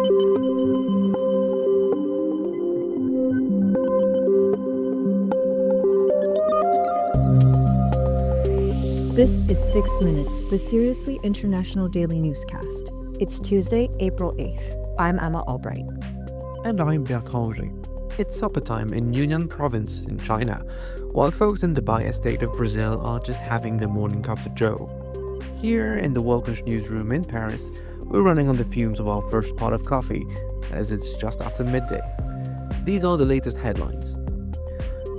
This is 6 Minutes, the Seriously International Daily Newscast. It's Tuesday, April 8th. I'm Emma Albright. And I'm Bertrand. It's supper time in Yunnan province in China, while folks in the Dubai estate of Brazil are just having their morning cup of joe. Here in the Welcome newsroom in Paris, we're running on the fumes of our first pot of coffee, as it's just after midday. These are the latest headlines.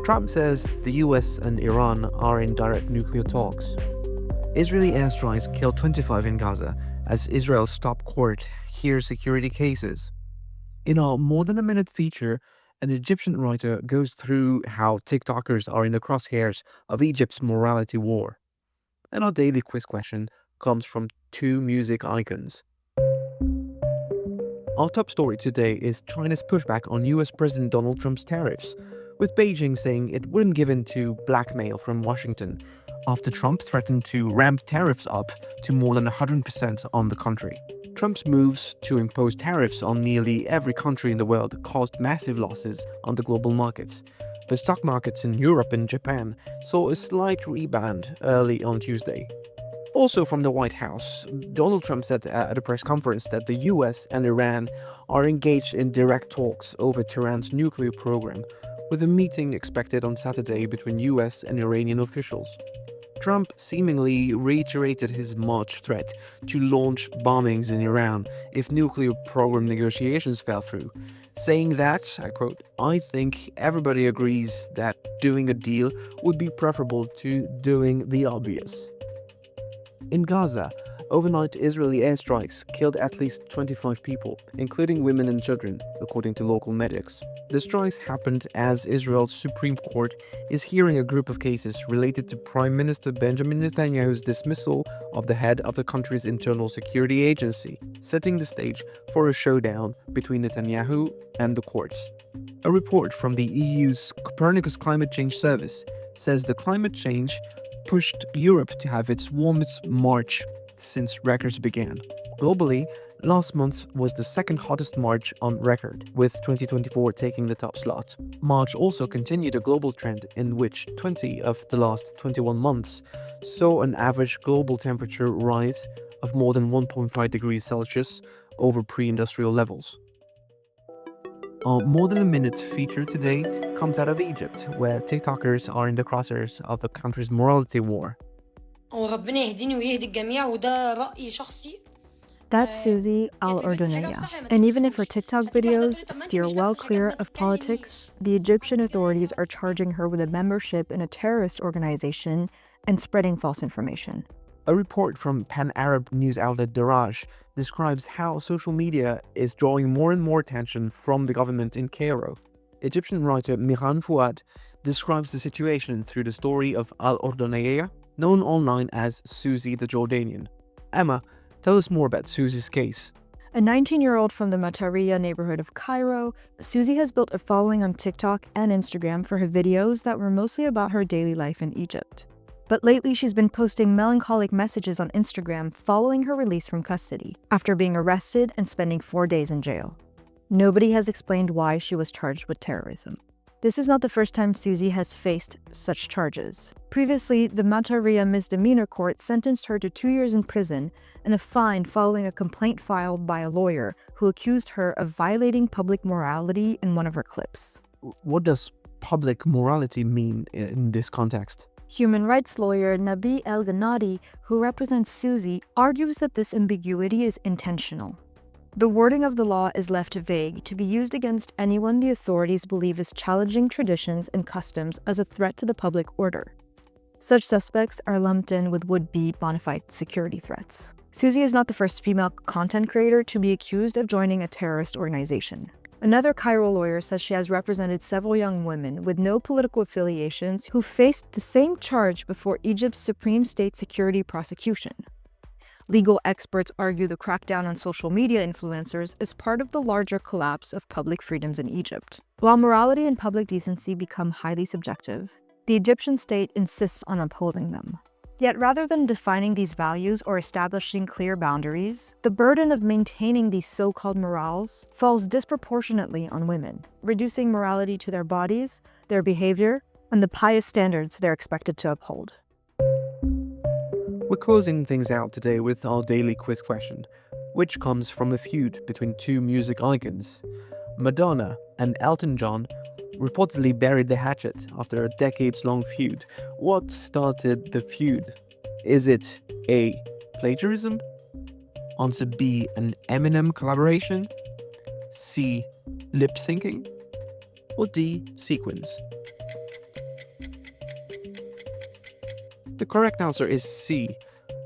Trump says the US and Iran are in direct nuclear talks. Israeli airstrikes killed 25 in Gaza as Israel's top court hears security cases. In our More Than a Minute feature, an Egyptian writer goes through how TikTokers are in the crosshairs of Egypt's morality war. And our daily quiz question comes from two music icons. Our top story today is China's pushback on US President Donald Trump's tariffs, with Beijing saying it wouldn't give in to blackmail from Washington after Trump threatened to ramp tariffs up to more than 100% on the country. Trump's moves to impose tariffs on nearly every country in the world caused massive losses on the global markets. The stock markets in Europe and Japan saw a slight rebound early on Tuesday. Also from the White House, Donald Trump said at a press conference that the US and Iran are engaged in direct talks over Tehran's nuclear program, with a meeting expected on Saturday between US and Iranian officials. Trump seemingly reiterated his March threat to launch bombings in Iran if nuclear program negotiations fell through, saying that, I quote, "I think everybody agrees that doing a deal would be preferable to doing the obvious." In Gaza, overnight Israeli airstrikes killed at least 25 people, including women and children, according to local medics. The strikes happened as Israel's Supreme Court is hearing a group of cases related to Prime Minister Benjamin Netanyahu's dismissal of the head of the country's internal security agency, setting the stage for a showdown between Netanyahu and the courts. A report from the EU's Copernicus Climate Change Service says the climate change pushed Europe to have its warmest March since records began. Globally, last month was the second hottest March on record, with 2024 taking the top slot. March also continued a global trend in which 20 of the last 21 months saw an average global temperature rise of more than 1.5 degrees Celsius over pre-industrial levels. Our More Than a Minute feature today comes out of Egypt, where TikTokers are in the crosshairs of the country's morality war. وربنا يهديني ويهدي الجميع وده رأي شخصي. That's Susie Al-Ordonaya. And even if her TikTok videos steer well clear of politics, the Egyptian authorities are charging her with a membership in a terrorist organization and spreading false information. A report from pan-Arab news outlet Daraj describes how social media is drawing more and more attention from the government in Cairo. Egyptian writer Miran Fouad describes the situation through the story of Al-Ordonaya, known online as Susie the Jordanian. Emma, tell us more about Susie's case. A 19-year-old from the Matariya neighborhood of Cairo, Susie has built a following on TikTok and Instagram for her videos that were mostly about her daily life in Egypt. But lately she's been posting melancholic messages on Instagram following her release from custody, after being arrested and spending 4 days in jail. Nobody has explained why she was charged with terrorism. This is not the first time Susie has faced such charges. Previously, the Matariya misdemeanor court sentenced her to 2 years in prison and a fine following a complaint filed by a lawyer who accused her of violating public morality in one of her clips. What does public morality mean in this context? Human rights lawyer Nabi El-Ghanadi, who represents Susie, argues that this ambiguity is intentional. The wording of the law is left vague to be used against anyone the authorities believe is challenging traditions and customs as a threat to the public order. Such suspects are lumped in with would-be bona fide security threats. Susie is not the first female content creator to be accused of joining a terrorist organization. Another Cairo lawyer says she has represented several young women with no political affiliations who faced the same charge before Egypt's Supreme State Security prosecution. Legal experts argue the crackdown on social media influencers is part of the larger collapse of public freedoms in Egypt. While morality and public decency become highly subjective, the Egyptian state insists on upholding them. Yet rather than defining these values or establishing clear boundaries, the burden of maintaining these so-called morals falls disproportionately on women, reducing morality to their bodies, their behavior, and the pious standards they're expected to uphold. We're closing things out today with our daily quiz question, which comes from a feud between two music icons. Madonna and Elton John reportedly buried the hatchet after a decades-long feud. What started the feud? Is it A. plagiarism? Answer B. an Eminem collaboration? C. lip syncing? Or D. sequins? The correct answer is C.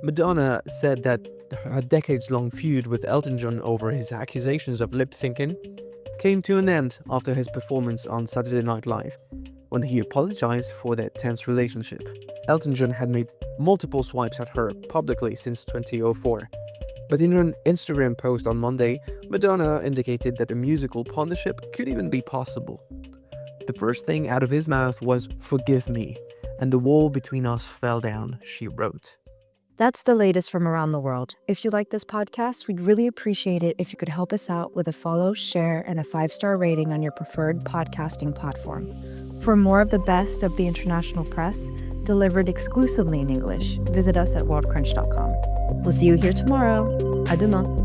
Madonna said that her decades-long feud with Elton John over his accusations of lip syncing came to an end after his performance on Saturday Night Live, when he apologized for their tense relationship. Elton John had made multiple swipes at her publicly since 2004, but in an Instagram post on Monday, Madonna indicated that a musical partnership could even be possible. The first thing out of his mouth was "forgive me," and the wall between us fell down, she wrote. That's the latest from around the world. If you like this podcast, we'd really appreciate it if you could help us out with a follow, share, and a 5-star rating on your preferred podcasting platform. For more of the best of the international press, delivered exclusively in English, visit us at worldcrunch.com. We'll see you here tomorrow. À demain.